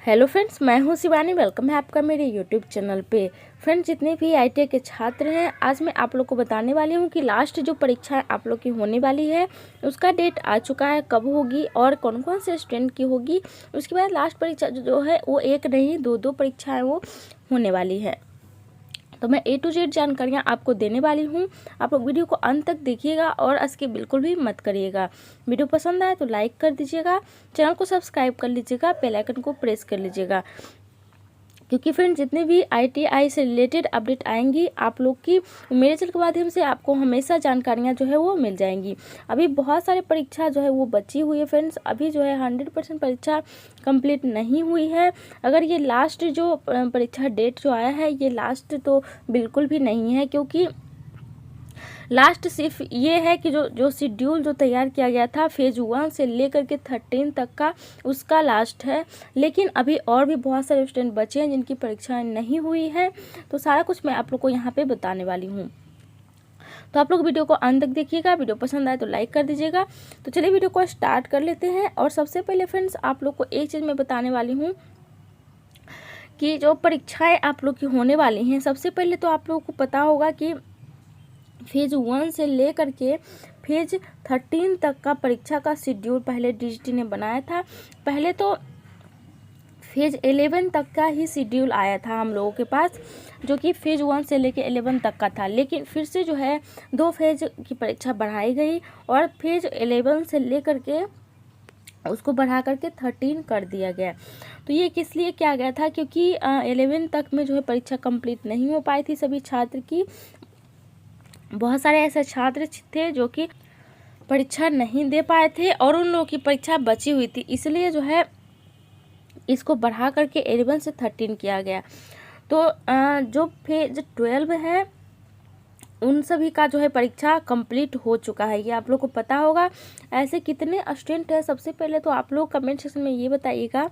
Hello friends, मैं हूं Shivani. Welcome है आपका मेरे यूट्यूब चैनल पे। फ्रेंड्स, जितने भी आईटीआई के छात्र हैं, आज मैं आप लोग को बताने वाली हूं कि लास्ट जो परीक्षा आप लोग की होने वाली है उसका डेट आ चुका है, कब होगी और कौन कौन से स्टूडेंट की होगी। उसके बाद लास्ट परीक्षा जो है वो एक नहीं दो परीक्षाएँ वो होने वाली है। तो मैं A to Z जानकारियाँ आपको देने वाली हूँ। आप लोग वीडियो को अंत तक देखिएगा और स्किप बिल्कुल भी मत करिएगा। वीडियो पसंद आए तो लाइक कर दीजिएगा, चैनल को सब्सक्राइब कर लीजिएगा, बेल आइकन को प्रेस कर लीजिएगा, क्योंकि फ्रेंड्स जितने भी आईटीआई से रिलेटेड अपडेट आएंगी आप लोग की मेरे चैनल के माध्यम से आपको हमेशा जानकारियाँ जो है वो मिल जाएंगी। अभी बहुत सारे परीक्षा जो है वो बची हुई है फ्रेंड्स। अभी जो है 100% परीक्षा कंप्लीट नहीं हुई है। अगर ये लास्ट जो परीक्षा डेट जो आया है ये लास्ट तो बिल्कुल भी नहीं है, क्योंकि लास्ट सिर्फ ये है कि जो शेड्यूल जो तैयार किया गया था फेज 1 से लेकर के 13 तक का, उसका लास्ट है। लेकिन अभी और भी बहुत सारे स्टूडेंट बचे हैं जिनकी परीक्षाएं नहीं हुई है। तो सारा कुछ मैं आप लोग को यहाँ पे बताने वाली हूँ। तो आप लोग वीडियो को अंत तक देखिएगा। वीडियो पसंद आए तो लाइक कर दीजिएगा। तो चलिए वीडियो को स्टार्ट कर लेते हैं। और सबसे पहले फ्रेंड्स आप लोग को एक चीज़ मैं बताने वाली हूँ कि जो परीक्षाएँ आप लोग की होने वाली हैं, सबसे पहले तो आप लोगों को पता होगा कि फेज 1 से लेकर के फेज 13 तक का परीक्षा का शेड्यूल पहले डीजीटी ने बनाया था। पहले तो फेज 11 तक का ही शेड्यूल आया था हम लोगों के पास, जो कि फेज 1 से लेकर 11 तक का था। लेकिन फिर से जो है 2 फेज की परीक्षा बढ़ाई गई और फेज 11 से लेकर के उसको बढ़ा करके 13 कर दिया गया। तो ये किस लिए किया गया था, क्योंकि 11 तक में जो है परीक्षा कंप्लीट नहीं हो पाई थी सभी छात्र की। बहुत सारे ऐसे छात्र थे जो कि परीक्षा नहीं दे पाए थे और उन लोगों की परीक्षा बची हुई थी, इसलिए जो है इसको बढ़ा करके 11 से 13 किया गया। तो जो फेज 12 है उन सभी का जो है परीक्षा कंप्लीट हो चुका है, ये आप लोग को पता होगा। ऐसे कितने स्टूडेंट हैं, सबसे पहले तो आप लोग कमेंट सेक्शन में ये बताइएगा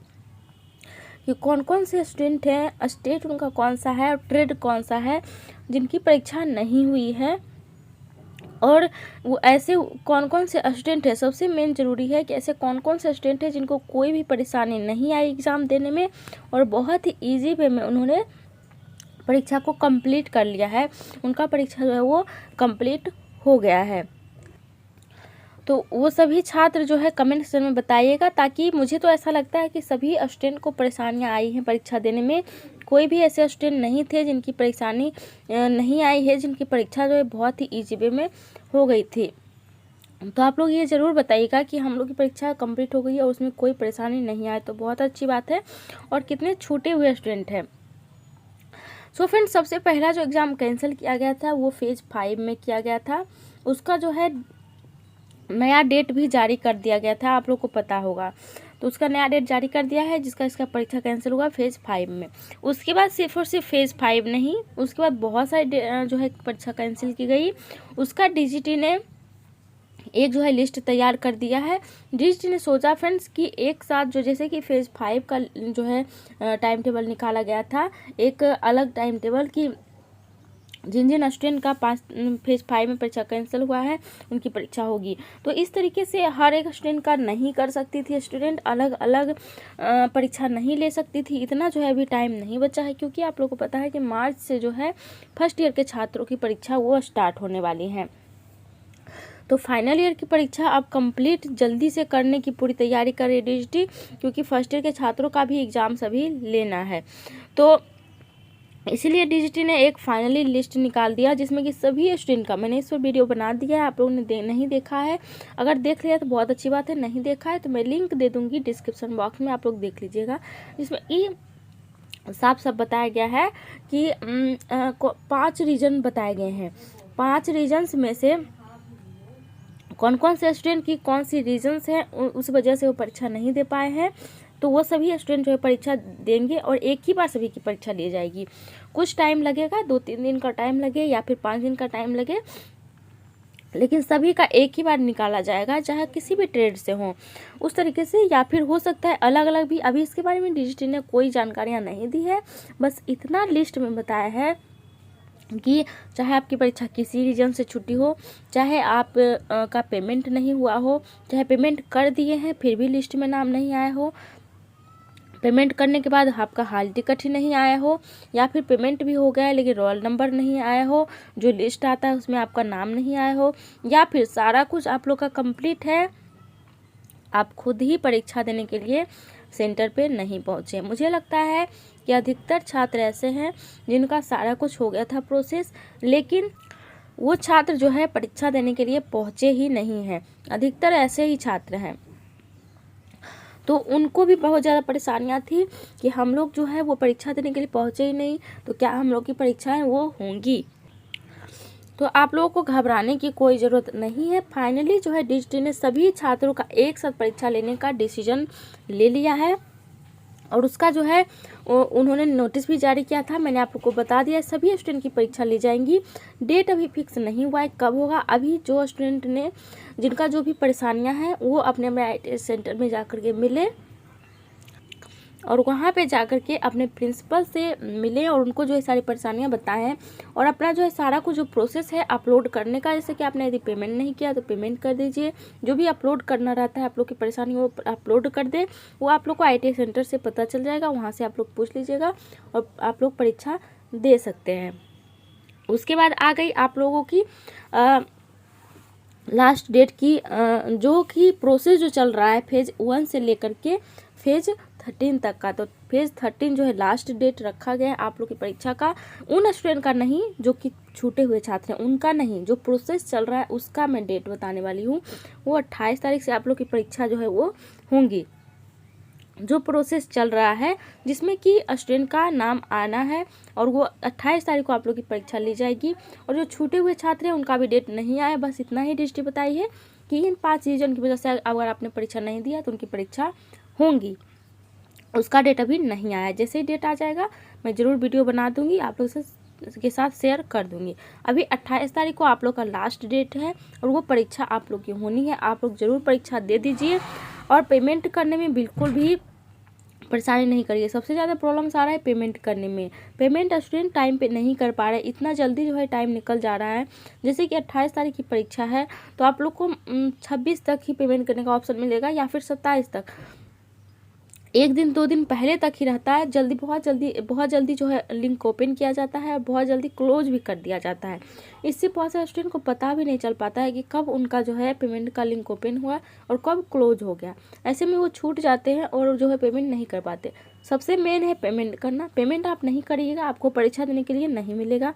कि कौन कौन से स्टूडेंट हैं, स्टेट उनका कौन सा है और ट्रेड कौन सा है जिनकी परीक्षा नहीं हुई है। और वो ऐसे कौन कौन से स्टूडेंट है, सबसे मेन ज़रूरी है कि ऐसे कौन कौन से स्टूडेंट है जिनको कोई भी परेशानी नहीं आई एग्ज़ाम देने में और बहुत ही ईजी वे में उन्होंने परीक्षा को कंप्लीट कर लिया है, उनका परीक्षा जो है वो कंप्लीट हो गया है। तो वो सभी छात्र जो है कमेंट सेक्शन में बताइएगा, ताकि मुझे तो ऐसा लगता है कि सभी स्टूडेंट को परेशानियां आई हैं परीक्षा देने में। कोई भी ऐसे स्टूडेंट नहीं थे जिनकी परेशानी नहीं आई है, जिनकी परीक्षा जो है बहुत ही ईजी वे में हो गई थी। तो आप लोग ये ज़रूर बताइएगा कि हम लोग की परीक्षा कंप्लीट हो गई है और उसमें कोई परेशानी नहीं आई, तो बहुत अच्छी बात है। और कितने छूटे हुए स्टूडेंट हैं। सो फ्रेंड्स, सबसे पहला जो एग्ज़ाम कैंसिल किया गया था वो फेज 5 में किया गया था। उसका जो है नया डेट भी जारी कर दिया गया था, आप लोग को पता होगा। तो उसका नया डेट जारी कर दिया है जिसका इसका परीक्षा कैंसिल हुआ फेज़ 5 में। उसके बाद सिर्फ और सिर्फ फेज़ 5 नहीं, उसके बाद बहुत सारी जो है परीक्षा कैंसिल की गई। उसका डीजीटी ने एक जो है लिस्ट तैयार कर दिया है। डीजीटी ने सोचा फ्रेंड्स कि एक साथ जो जैसे कि फेज़ 5 का जो है टाइम टेबल निकाला गया था, एक अलग टाइम टेबल की जिन जिन स्टूडेंट का फेज 5 में परीक्षा कैंसिल हुआ है उनकी परीक्षा होगी। तो इस तरीके से हर एक स्टूडेंट का नहीं कर सकती थी, स्टूडेंट अलग अलग परीक्षा नहीं ले सकती थी। इतना जो है अभी टाइम नहीं बचा है, क्योंकि आप लोगों को पता है कि मार्च से जो है फर्स्ट ईयर के छात्रों की परीक्षा वो स्टार्ट होने वाली हैं। तो फाइनल ईयर की परीक्षा अब कंप्लीट जल्दी से करने की पूरी तैयारी कर रही डीजीटी, क्योंकि फर्स्ट ईयर के छात्रों का भी एग्ज़ाम सभी लेना है। तो इसीलिए डीजीटी ने एक फाइनली लिस्ट निकाल दिया जिसमें कि सभी स्टूडेंट का, मैंने इस पर वीडियो बना दिया है, आप लोगों ने नहीं देखा है। अगर देख लिया तो बहुत अच्छी बात है, नहीं देखा है तो मैं लिंक दे दूंगी डिस्क्रिप्शन बॉक्स में, आप लोग देख लीजिएगा। जिसमें ये साफ साफ बताया गया है कि 5 रीजन बताए गए हैं। 5 रीजन्स में से कौन कौन से स्टूडेंट की कौन सी रीजन्स हैं उस वजह से वो परीक्षा नहीं दे पाए हैं, तो वो सभी स्टूडेंट जो है परीक्षा देंगे और एक ही बार सभी की परीक्षा ली जाएगी। कुछ टाइम लगेगा, 2-3 दिन का टाइम लगे या फिर 5 दिन का टाइम लगे, लेकिन सभी का एक ही बार निकाला जाएगा, चाहे किसी भी ट्रेड से हो उस तरीके से, या फिर हो सकता है अलग अलग भी। अभी इसके बारे में डीजीटी ने कोई जानकारियाँ नहीं दी है, बस इतना लिस्ट में बताया है कि चाहे आपकी परीक्षा किसी रीजन से छुट्टी हो, चाहे आप का पेमेंट नहीं हुआ हो, चाहे पेमेंट कर दिए हैं फिर भी लिस्ट में नाम नहीं आया हो, पेमेंट करने के बाद आपका हाल टिकट ही नहीं आया हो, या फिर पेमेंट भी हो गया है लेकिन रोल नंबर नहीं आया हो, जो लिस्ट आता है उसमें आपका नाम नहीं आया हो, या फिर सारा कुछ आप लोग का कंप्लीट है, आप खुद ही परीक्षा देने के लिए सेंटर पे नहीं पहुँचे। मुझे लगता है कि अधिकतर छात्र ऐसे हैं जिनका सारा कुछ हो गया था प्रोसेस, लेकिन वो छात्र जो है परीक्षा देने के लिए पहुँचे ही नहीं हैं। अधिकतर ऐसे ही छात्र हैं, तो उनको भी बहुत ज़्यादा परेशानियाँ थी कि हम लोग जो है वो परीक्षा देने के लिए पहुँचे ही नहीं, तो क्या हम लोग की परीक्षाएं वो होंगी। तो आप लोगों को घबराने की कोई ज़रूरत नहीं है। फाइनली जो है डीजीटी ने सभी छात्रों का एक साथ परीक्षा लेने का डिसीजन ले लिया है, और उसका जो है उन्होंने नोटिस भी जारी किया था। मैंने आप लोग को बता दिया सभी स्टूडेंट की परीक्षा ली जाएंगी। डेट अभी फिक्स नहीं हुआ है कब होगा। अभी जो स्टूडेंट ने जिनका जो भी परेशानियां हैं वो अपने अपने ITI सेंटर में जाकर के मिले, और वहाँ पे जाकर के अपने प्रिंसिपल से मिले और उनको जो है सारी परेशानियाँ बताएं, और अपना जो है सारा कुछ जो प्रोसेस है अपलोड करने का, जैसे कि आपने यदि पेमेंट नहीं किया तो पेमेंट कर दीजिए। जो भी अपलोड करना रहता है आप लोग की परेशानी वो अपलोड कर दे, वो आप लोग को ITI सेंटर से पता चल जाएगा, वहाँ से आप लोग पूछ लीजिएगा और आप लोग परीक्षा दे सकते हैं। उसके बाद आ गई आप लोगों की लास्ट डेट की, जो कि प्रोसेस जो चल रहा है फेज़ 1 से लेकर के फेज़ 13 तक का। तो फेज़ 13 जो है लास्ट डेट रखा गया है आप लोग की परीक्षा का। उन स्टूडेंट का नहीं जो कि छूटे हुए छात्र हैं, उनका नहीं, जो प्रोसेस चल रहा है उसका मैं डेट बताने वाली हूँ। वो 28 तारीख से आप लोग की परीक्षा जो है वो होंगी। जो प्रोसेस चल रहा है जिसमें कि स्टूडेंट का नाम आना है, और वो 28 तारीख को आप लोग की परीक्षा ली जाएगी। और जो छूटे हुए छात्र हैं उनका भी डेट नहीं आया, बस इतना ही डिस्ट्री बताई है कि इन 5 रीजन की वजह से अगर आपने परीक्षा नहीं दिया तो उनकी परीक्षा होंगी। उसका डेट अभी नहीं आया, जैसे ही डेट आ जाएगा मैं ज़रूर वीडियो बना दूंगी, आप लोग के साथ शेयर कर दूंगी। अभी 28 तारीख को आप लोग का लास्ट डेट है, और वो परीक्षा आप लोग की होनी है। आप लोग ज़रूर परीक्षा दे दीजिए, और पेमेंट करने में बिल्कुल भी परेशानी नहीं करिए। सबसे ज़्यादा प्रॉब्लम्स आ रहा है पेमेंट करने में। पेमेंट स्टूडेंट टाइम पे नहीं कर पा रहे, इतना जल्दी जो है टाइम निकल जा रहा है। जैसे कि 28 तारीख की परीक्षा है तो आप लोग को 26 तक ही पेमेंट करने का ऑप्शन मिलेगा, या फिर 27 तक। 1 दिन 2 दिन पहले तक ही रहता है। बहुत जल्दी जो है लिंक ओपन किया जाता है, और बहुत जल्दी क्लोज भी कर दिया जाता है। इससे बहुत सारे स्टूडेंट को पता भी नहीं चल पाता है कि कब उनका जो है पेमेंट का लिंक ओपन हुआ और कब क्लोज हो गया। ऐसे में वो छूट जाते हैं और जो है पेमेंट नहीं कर पाते। सबसे मेन है पेमेंट करना। पेमेंट आप नहीं करिएगा आपको परीक्षा देने के लिए नहीं मिलेगा।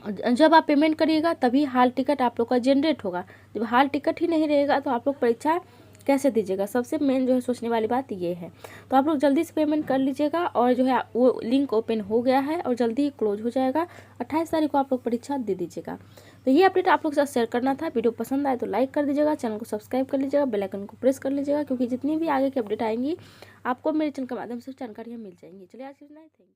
जब आप पेमेंट करिएगा तभी हाल टिकट आप लोग का जनरेट होगा। जब हाल टिकट ही नहीं रहेगा तो आप लोग परीक्षा कैसे दीजिएगा। सबसे मेन जो है सोचने वाली बात ये है। तो आप लोग जल्दी से पेमेंट कर लीजिएगा, और जो है वो लिंक ओपन हो गया है और जल्दी ही क्लोज हो जाएगा। 28 तारीख को आप लोग परीक्षा दे दीजिएगा। तो ये अपडेट आप लोग के साथ शेयर करना था। वीडियो पसंद आए तो लाइक कर दीजिएगा, चैनल को सब्सक्राइब कर लीजिएगा, बेल आइकन को प्रेस कर लीजिएगा, क्योंकि जितनी भी आगे की अपडेट आएंगी आपको मेरे चैनल के माध्यम से जानकारियाँ मिल जाएंगी। चलिए आज के लिए थैंक यू।